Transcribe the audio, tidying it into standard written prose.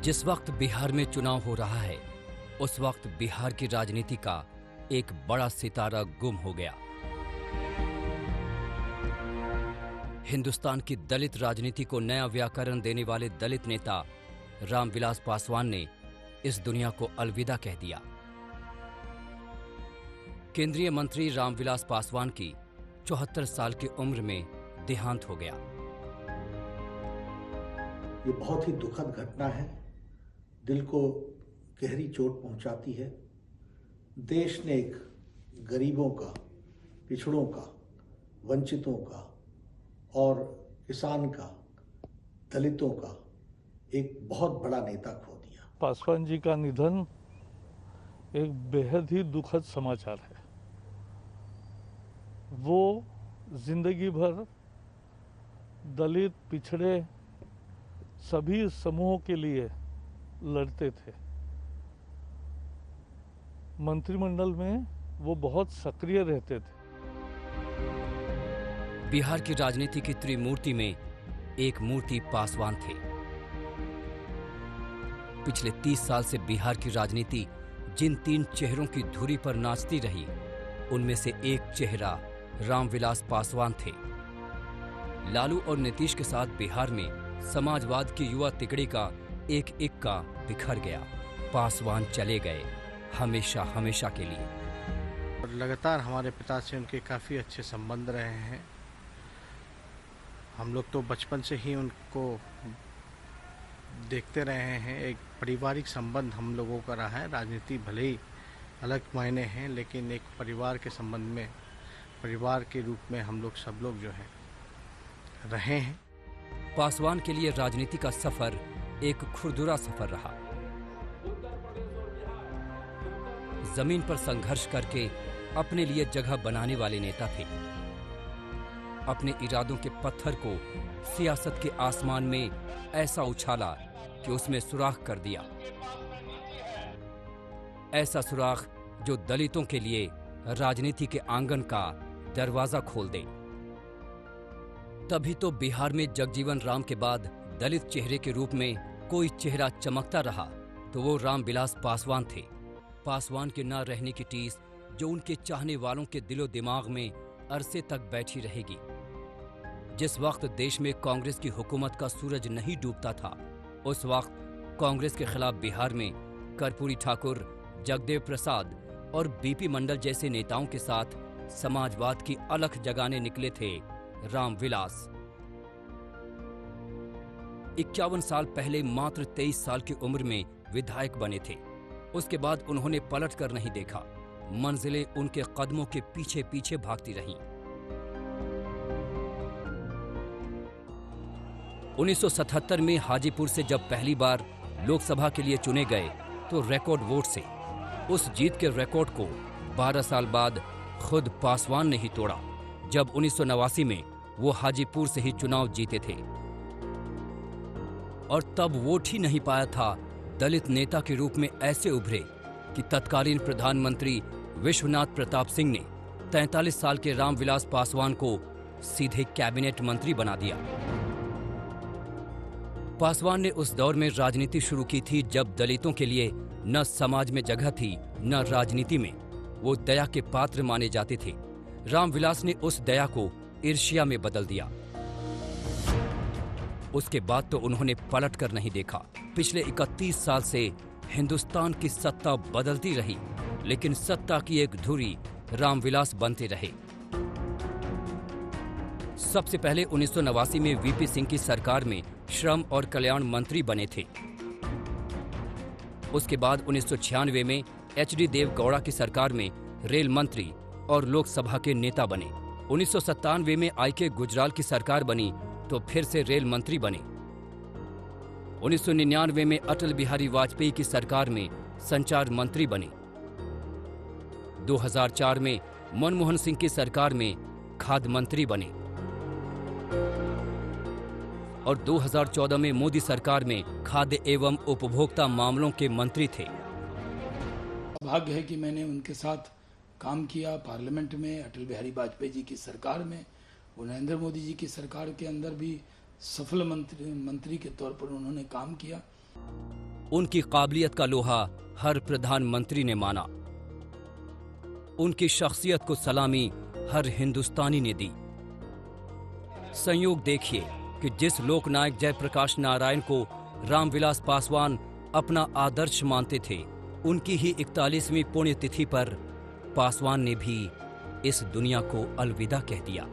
जिस वक्त बिहार में चुनाव हो रहा है, उस वक्त बिहार की राजनीति का एक बड़ा सितारा गुम हो गया। हिंदुस्तान की दलित राजनीति को नया व्याकरण देने वाले दलित नेता रामविलास पासवान ने इस दुनिया को अलविदा कह दिया। केंद्रीय मंत्री रामविलास पासवान की 74 साल की उम्र में देहांत हो गया। ये बहुत ही दुखद घटना है, दिल को गहरी चोट पहुंचाती है। देश ने एक गरीबों का, पिछड़ों का, वंचितों का और किसान का, दलितों का एक बहुत बड़ा नेता खो दिया। पासवान जी का निधन एक बेहद ही दुखद समाचार है। वो जिंदगी भर दलित, पिछड़े सभी समूहों के लिए लड़ते थे। मंत्रिमंडल में वो बहुत सक्रिय रहते थे। बिहार की राजनीति की त्रिमूर्ति में एक मूर्ति पासवान थे। पिछले 30 साल से बिहार की राजनीति जिन 3 चेहरों की धुरी पर नाचती रही, उनमें से एक चेहरा रामविलास पासवान थे। लालू और नीतीश के साथ बिहार में समाजवाद की युवा तिकड़ी का एक इक्का बिखर गया। पासवान चले गए हमेशा हमेशा के लिए। और लगातार हमारे पिता से उनके काफ़ी अच्छे संबंध रहे हैं। हम लोग तो बचपन से ही उनको देखते रहे हैं। एक पारिवारिक संबंध हम लोगों का रहा है। राजनीति भले ही अलग मायने हैं, लेकिन एक परिवार के संबंध में, परिवार के रूप में हम लोग सब लोग जो है रहे हैं। पासवान के लिए राजनीति का सफर एक खुरदुरा सफर रहा। जमीन पर संघर्ष करके अपने लिए जगह बनाने वाले नेता थे। अपने इरादों के पत्थर को सियासत के आसमान में ऐसा उछाला कि उसमें सुराख कर दिया। ऐसा सुराख जो दलितों के लिए राजनीति के आंगन का दरवाजा खोल दे। तभी तो बिहार में जगजीवन राम के बाद दलित चेहरे के रूप में कोई चेहरा चमकता रहा तो वो रामविलास पासवान थे। पासवान के ना रहने की टीस जो उनके चाहने वालों के दिलो दिमाग में अरसे तक बैठी रहेगी। जिस वक्त देश में कांग्रेस की हुकूमत का सूरज नहीं डूबता था, उस वक्त कांग्रेस के खिलाफ बिहार में कर्पूरी ठाकुर, जगदेव प्रसाद और बीपी मंडल जैसे नेताओं के साथ समाजवाद की अलख जगाने निकले थे रामविलास। 51 साल पहले मात्र 23 साल की उम्र में विधायक बने थे। उसके बाद उन्होंने पलट कर नहीं देखा। मंजिलें उनके कदमों के पीछे पीछे भागती रहीं। 1977 में हाजीपुर से जब पहली बार लोकसभा के लिए चुने गए तो रिकॉर्ड वोट से उस जीत के रिकॉर्ड को 12 साल बाद खुद पासवान ने ही तोड़ा, जब 1989 में वो हाजीपुर से ही चुनाव जीते थे। और तब वोट ही नहीं पाया था, दलित नेता के रूप में ऐसे उभरे कि तत्कालीन प्रधानमंत्री विश्वनाथ प्रताप सिंह ने 43 साल के रामविलास पासवान को सीधे कैबिनेट मंत्री बना दिया। पासवान ने उस दौर में राजनीति शुरू की थी जब दलितों के लिए न समाज में जगह थी न राजनीति में। वो दया के पात्र माने जाते थे। रामविलास ने उस दया को ईर्ष्या में बदल दिया। उसके बाद तो उन्होंने पलट कर नहीं देखा। पिछले 31 साल से हिंदुस्तान की सत्ता बदलती रही, लेकिन सत्ता की एक धुरी रामविलास बनते रहे। सबसे पहले 1989 में वीपी सिंह की सरकार में श्रम और कल्याण मंत्री बने थे। उसके बाद 1996 में एचडी देवगौड़ा की सरकार में रेल मंत्री और लोकसभा के नेता बने। 1997 में आईके गुजराल की सरकार बनी तो फिर से रेल मंत्री बने। 1999 में अटल बिहारी वाजपेयी की सरकार में संचार मंत्री बने। 2004 में मनमोहन सिंह की सरकार में खाद्य मंत्री बने और 2014 में मोदी सरकार में खाद्य एवं उपभोक्ता मामलों के मंत्री थे। भाग्य है कि मैंने उनके साथ काम किया पार्लियामेंट में, अटल बिहारी वाजपेयी जी की सरकार में, नरेंद्र मोदी जी की सरकार के अंदर भी सफल मंत्री के तौर पर उन्होंने काम किया। उनकी काबिलियत का लोहा हर प्रधानमंत्री ने माना। उनकी शख्सियत को सलामी हर हिंदुस्तानी ने दी। संयोग देखिए कि जिस लोकनायक जयप्रकाश नारायण को रामविलास पासवान अपना आदर्श मानते थे, उनकी ही 41वीं पुण्यतिथि पर पासवान ने भी इस दुनिया को अलविदा कह दिया।